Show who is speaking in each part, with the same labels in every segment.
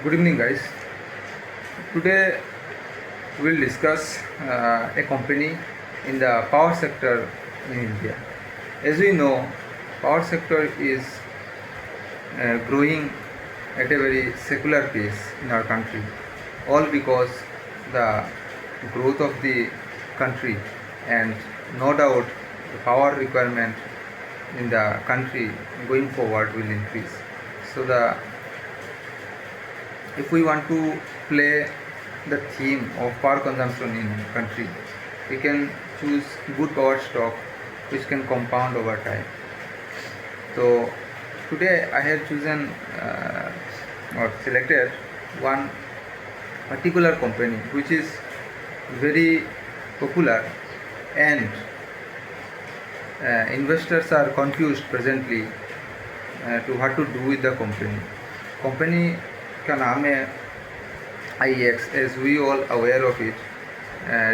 Speaker 1: Good evening, guys. Today we'll discuss a company in the power sector in India. As we know, power sector is growing at a very secular pace in our country, all because the growth of the country and no doubt the power requirement in the country going forward will increase. So if we want to play the theme of power consumption in country, we can choose good power stock which can compound over time. So today I have chosen or selected one particular company which is very popular, and investors are confused presently to what to do with the company. Company का नाम है IEX. As we all aware of it,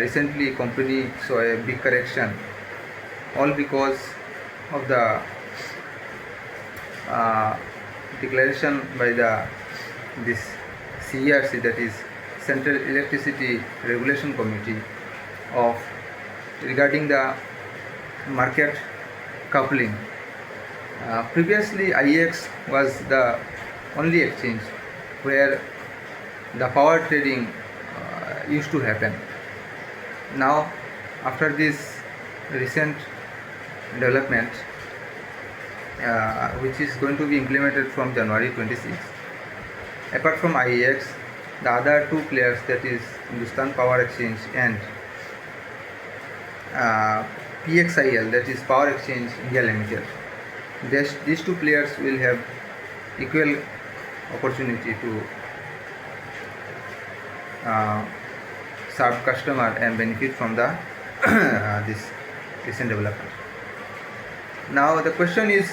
Speaker 1: recently company saw a big correction, all because of the declaration by this CERC, that is Central Electricity Regulation Committee, of regarding the market coupling. Previously IEX was the only exchange where the power trading used to happen. Now, after this recent development, which is going to be implemented from January 26, apart from IEX, the other two players, that is Hindustan Power Exchange and PXIL, that is Power Exchange India Limited, these two players will have equal opportunity to serve customer and benefit from the this recent development. Now the question is,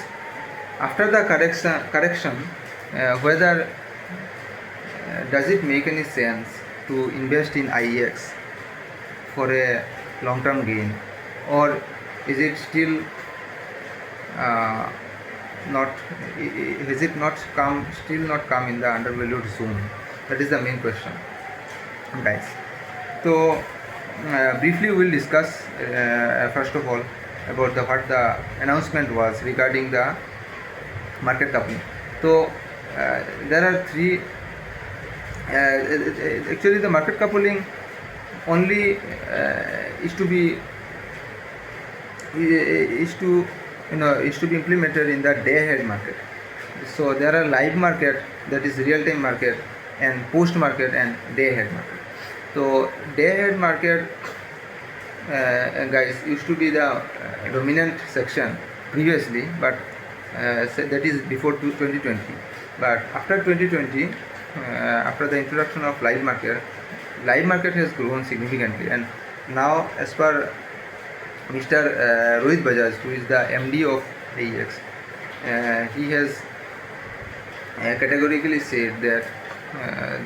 Speaker 1: after the correction, whether does it make any sense to invest in IEX for a long-term gain, or is it still not come in the undervalued zone? That is the main question, guys. So briefly we'll discuss first of all about what the announcement was regarding the market coupling. So there are three. Actually, the market coupling only is to be implemented in the day-ahead market. So there are live market, that is real-time market, and post-market and day-ahead market. So day-ahead market, guys, used to be the dominant section previously, but that is before 2020. But after 2020, after the introduction of live market has grown significantly, and now, as per Mr. Rohit Bajaj, who is the MD of IEX, he has categorically said that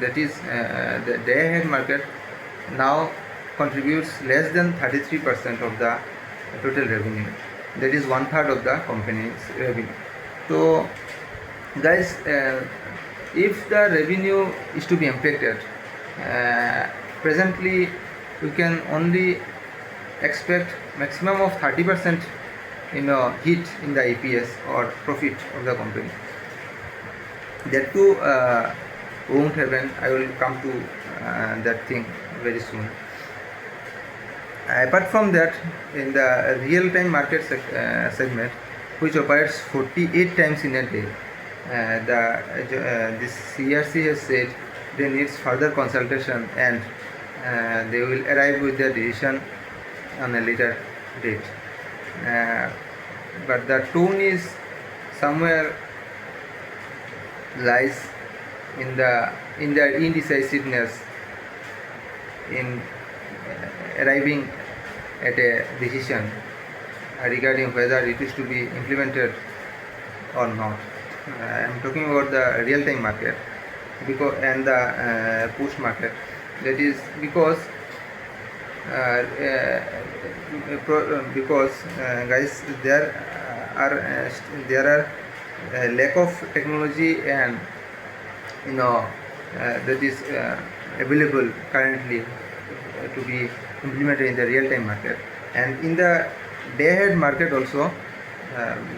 Speaker 1: the day-ahead market now contributes less than 33% of the total revenue. That is 1/3 of the company's revenue. So, guys, if the revenue is to be impacted, presently we can only expect maximum of 30% hit in the EPS or profit of the company. That too won't happen. I will come to that thing very soon. Apart from that, in the real-time market segment, which operates 48 times in a day, this CERC has said they need further consultation, and they will arrive with their decision on a later date. But the tone is somewhere lies in the indecisiveness in arriving at a decision regarding whether it is to be implemented or not. I am talking about the real-time market and the post market. That is because guys, there are lack of technology and that is available currently to be implemented in the real-time market. And in the day-ahead market also,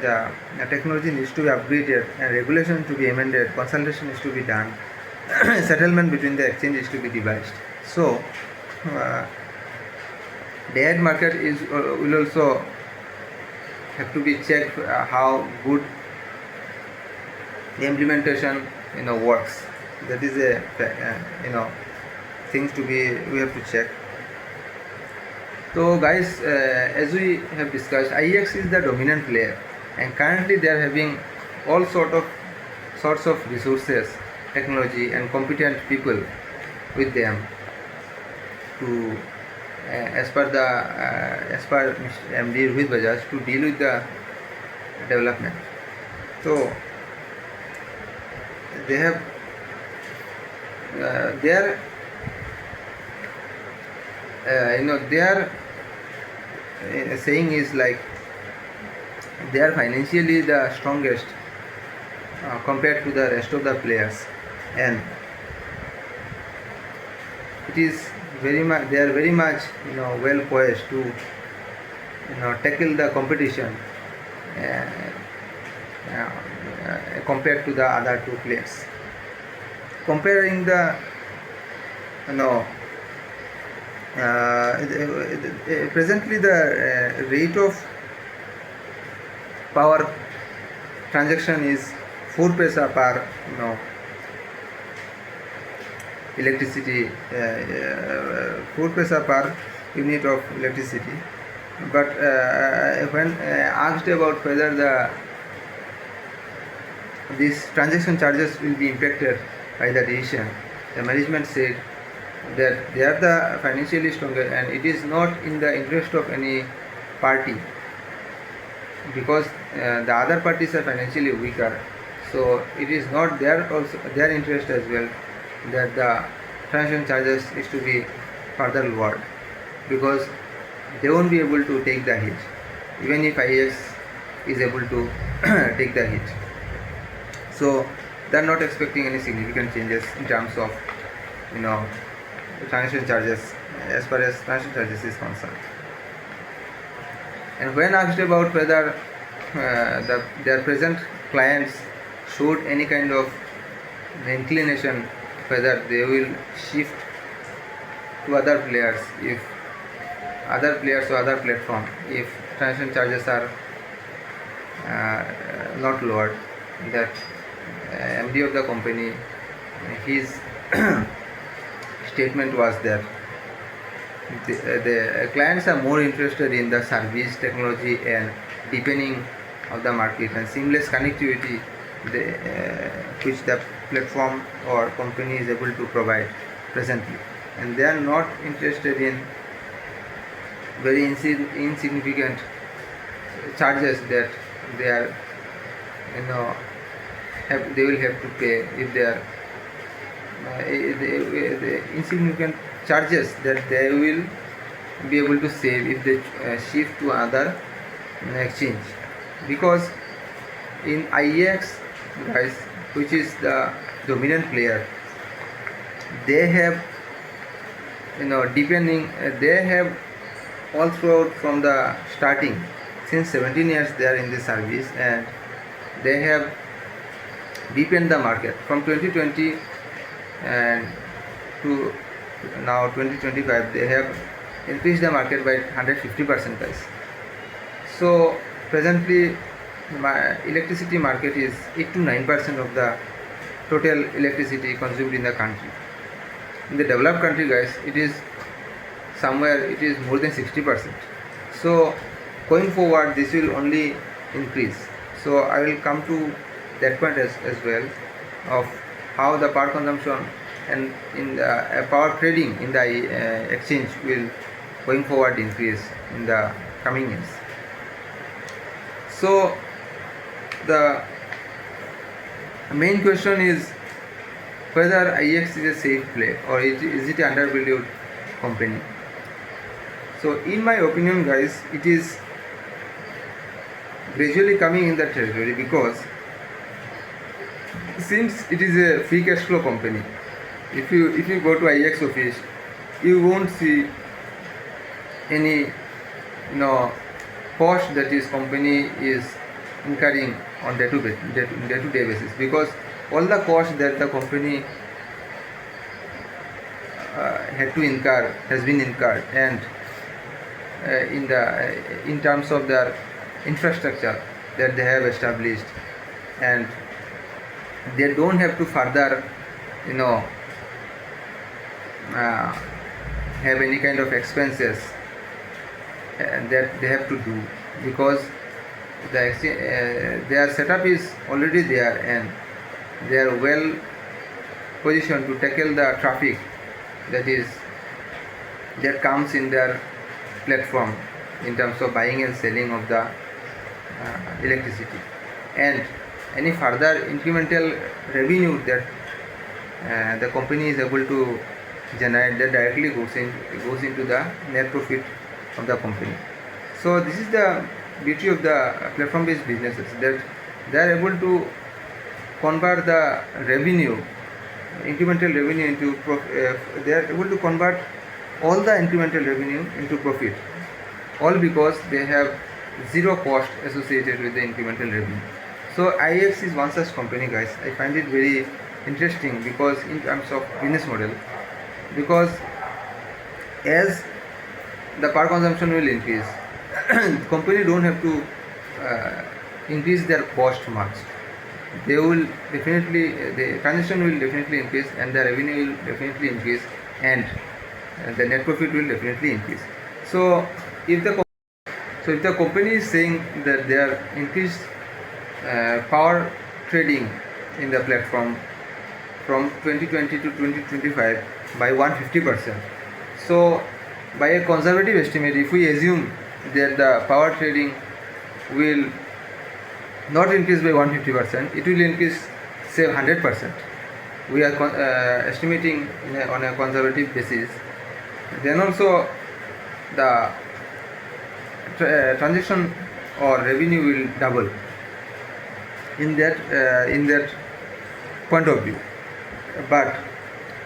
Speaker 1: the technology needs to be upgraded and regulation to be amended, consultation is to be done, settlement between the exchange is to be devised. So day-ahead market is will also have to be checked how good the implementation works. That is a things to be we have to check. So guys, as we have discussed, IEX is the dominant player, and currently they are having all sorts of resources, technology, and competent people with them to, as per Mr. MD Rohit Bajaj, to deal with the development. So they have their saying is like they are financially the strongest compared to the rest of the players, and it is very much they are very much well poised to tackle the competition compared to the other two players. Comparing the presently the rate of power transaction is 4 paisa per electricity, 4 paisa per unit of electricity. But when asked about whether these transaction charges will be impacted by the decision, the management said that they are the financially stronger and it is not in the interest of any party, because the other parties are financially weaker. So it is not their interest as well that the transaction charges is to be further lowered, because they won't be able to take the hit even if IEX is able to take the hit. So they are not expecting any significant changes in terms of transaction charges as far as transaction charges is concerned. And when asked about whether their present clients showed any kind of inclination whether they will shift to other players, if other players or other platform, if transaction charges are not lowered, that MD of the company, his statement was that the clients are more interested in the service, technology, and deepening of the market and seamless connectivity which the platform or company is able to provide presently, and they are not interested in very insignificant charges that they are they will have to pay if they are the insignificant charges that they will be able to save if they shift to another exchange. Because in IEX, guys, which is the dominant player, they have they have all throughout from the starting, since 17 years they are in this service, and they have deepened the market from 2020 and to now 2025. They have increased the market by 150%, guys. So presently my electricity market is 8 to 9% of the total electricity consumed in the country. In the developed country, guys, it is more than 60%. So going forward this will only increase. So I will come to that point as well, of how the power consumption and in the power trading in the exchange will going forward increase in the coming years. So the main question is whether IEX is a safe play or is it an undervalued company. So in my opinion, guys, it is gradually coming in that territory, because since it is a free cash flow company If you go to IEX office, you won't see any cost that is company is incurring on day-to-day basis, because all the cost that the company had to incur has been incurred, and in terms of their infrastructure that they have established, and they don't have to further uh, have any kind of expenses that they have to do, because their setup is already there, and they are well positioned to tackle the traffic that comes in their platform in terms of buying and selling of the electricity, and any further incremental revenue that the company is able to generate, that directly goes into the net profit of the company. So this is the beauty of the platform based businesses, that they are able to convert the revenue, incremental revenue into they are able to convert all the incremental revenue into profit, all because they have zero cost associated with the incremental revenue. So IEX is one such company, guys. I find it very interesting, because in terms of business model, because as the power consumption will increase, company don't have to increase their cost much. They will definitely, the transaction will definitely increase, and the revenue will definitely increase, and the net profit will definitely increase. So if the company is saying that they are increased power trading in the platform from 2020 to 2025 by 150%. So by a conservative estimate, if we assume that the power trading will not increase by 150%, it will increase say 100%. We are estimating on a conservative basis. Then also the transaction or revenue will double in that point of view. But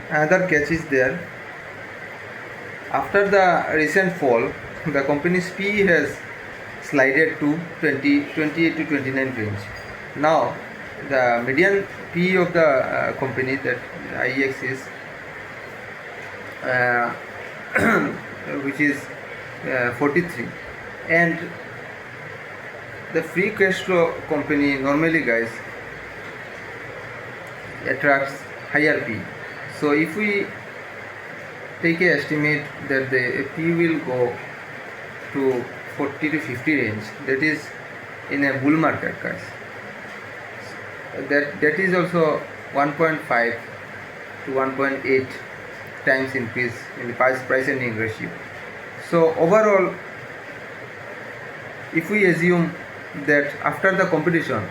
Speaker 1: another catch is there. After the recent fall, the company's PE has slided to 28 to 29 range. Now the median PE of the company, that IEX is which is 43, and the free cash flow company normally, guys, attracts higher PE. So if we take a estimate that the PE will go to 40 to 50 range, that is in a bull market, guys, that is also 1.5 to 1.8 times increase in the price earning ratio. So overall, if we assume that after the competition,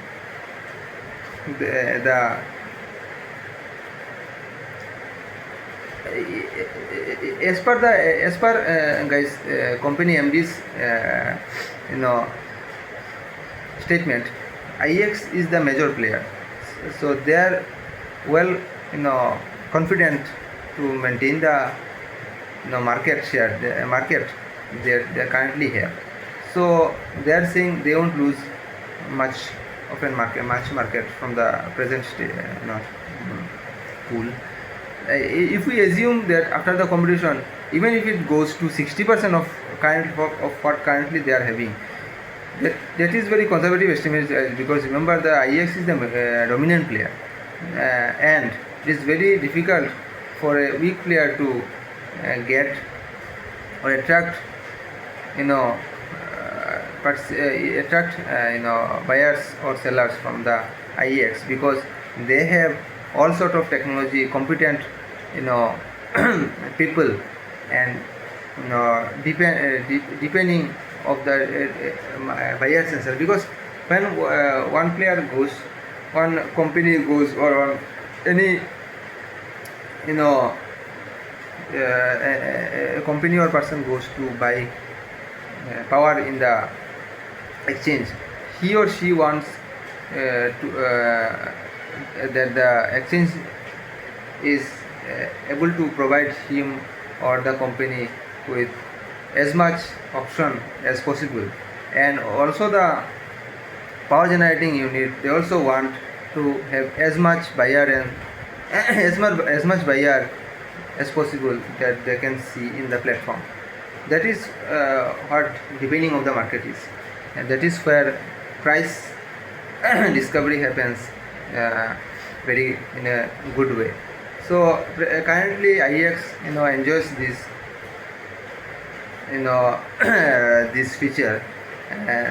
Speaker 1: the as per guys, company MD's statement, IEX is the major player, so they are well confident to maintain the market share, the market they currently have. So they are saying they won't lose much market from the present pool. If we assume that after the competition, even if it goes to 60% of what currently they are having, that is very conservative estimate, because remember the IEX is the dominant player, and it is very difficult for a weak player to get or attract buyers or sellers from the IEX, because they have all sort of technology, competent people, and depending of the buyers and sellers. Because when one company goes, or any a company or person goes to buy power in the exchange, he or she wants that the exchange is able to provide him or the company with as much option as possible. And also the power generating unit, they also want to have as much buyer and as much buyer as possible that they can see in the platform. That is what depending of the market is, and that is where price discovery happens very in a good way. So currently IEX enjoys this this feature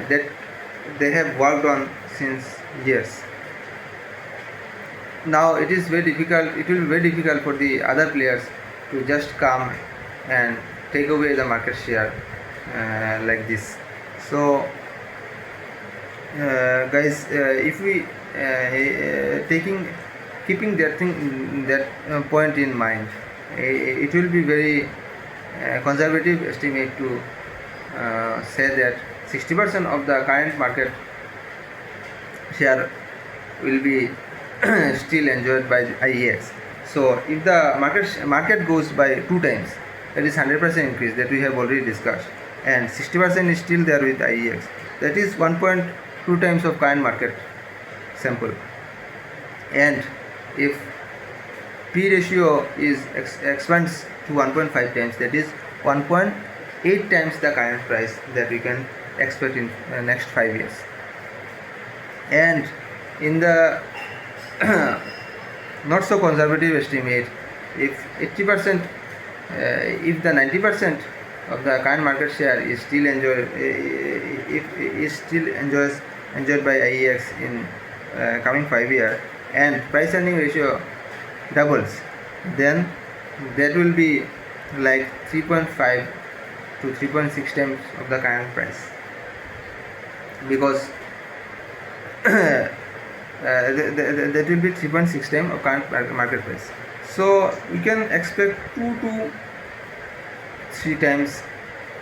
Speaker 1: that they have worked on since years. Now it is very difficult, it will be very difficult for the other players to just come and take away the market share like this. So guys, if we keeping that point in mind, it will be very conservative estimate to say that 60% of the current market share will be still enjoyed by IEX. So if the market goes by 2 times, that is 100% increase that we have already discussed, and 60% is still there with IEX, that is 1.2 times of current market sample. And if P ratio is expands to 1.5 times, that is 1.8 times the current price that we can expect in next 5 years. And in the not so conservative estimate, if 80%, if the 90% of the current market share is still enjoyed by IEX in coming 5 years, and price earning ratio doubles, then that will be like 3.5 to 3.6 times of the current price, because that will be 3.6 times of current market price. So we can expect 2 to 3 times,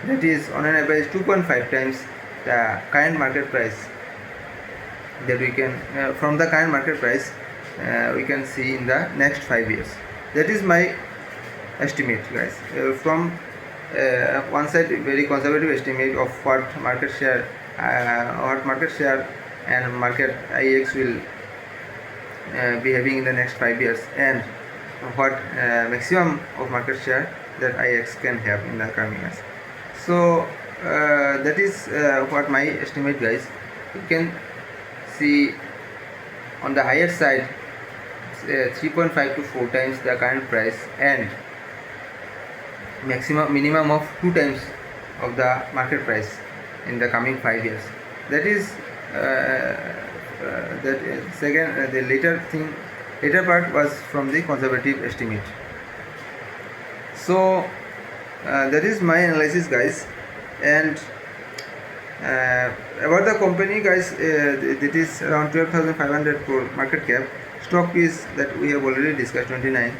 Speaker 1: that is on an average 2.5 times the current market price that we can from the current market price we can see in the next 5 years. That is my estimate, guys. From one side, very conservative estimate of what market share and market IEX will be having in the next 5 years, and what maximum of market share that IEX can have in the coming years. So that is what my estimate, guys. You can see on the higher side 3.5 to 4 times the current price, and minimum of 2 times of the market price in the coming 5 years. That is the later part was from the conservative estimate. So that is my analysis, guys. And about the company, guys, it is around 12,500 crore market cap. Stock is that we have already discussed 29,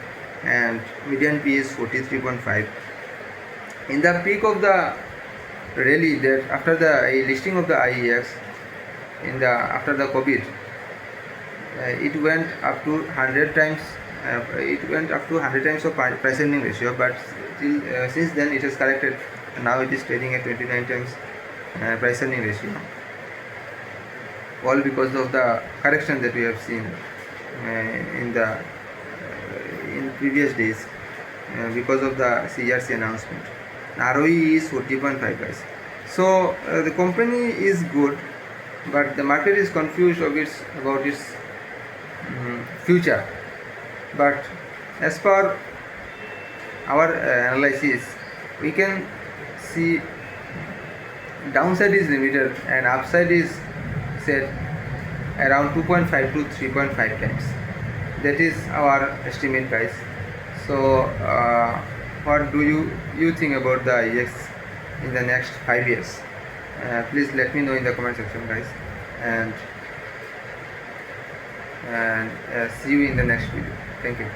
Speaker 1: and median P is 43.5. In the peak of the rally, that after the listing of the IEX after the COVID, it went up to 100 times. It went up to 100 times of price earning ratio, but still, since then it has corrected. Now it is trading at 29 times price earning ratio, all because of the correction that we have seen in previous days because of the CRC announcement. ROE is 40.5, guys. So the company is good, but the market is confused about its future. But as per our analysis, we can see downside is limited and upside is set around 2.5 to 3.5 times. That is our estimate, guys. So what do you think about the IEX in the next 5 years? Please let me know in the comment section, guys, and see you in the next video. Thank you.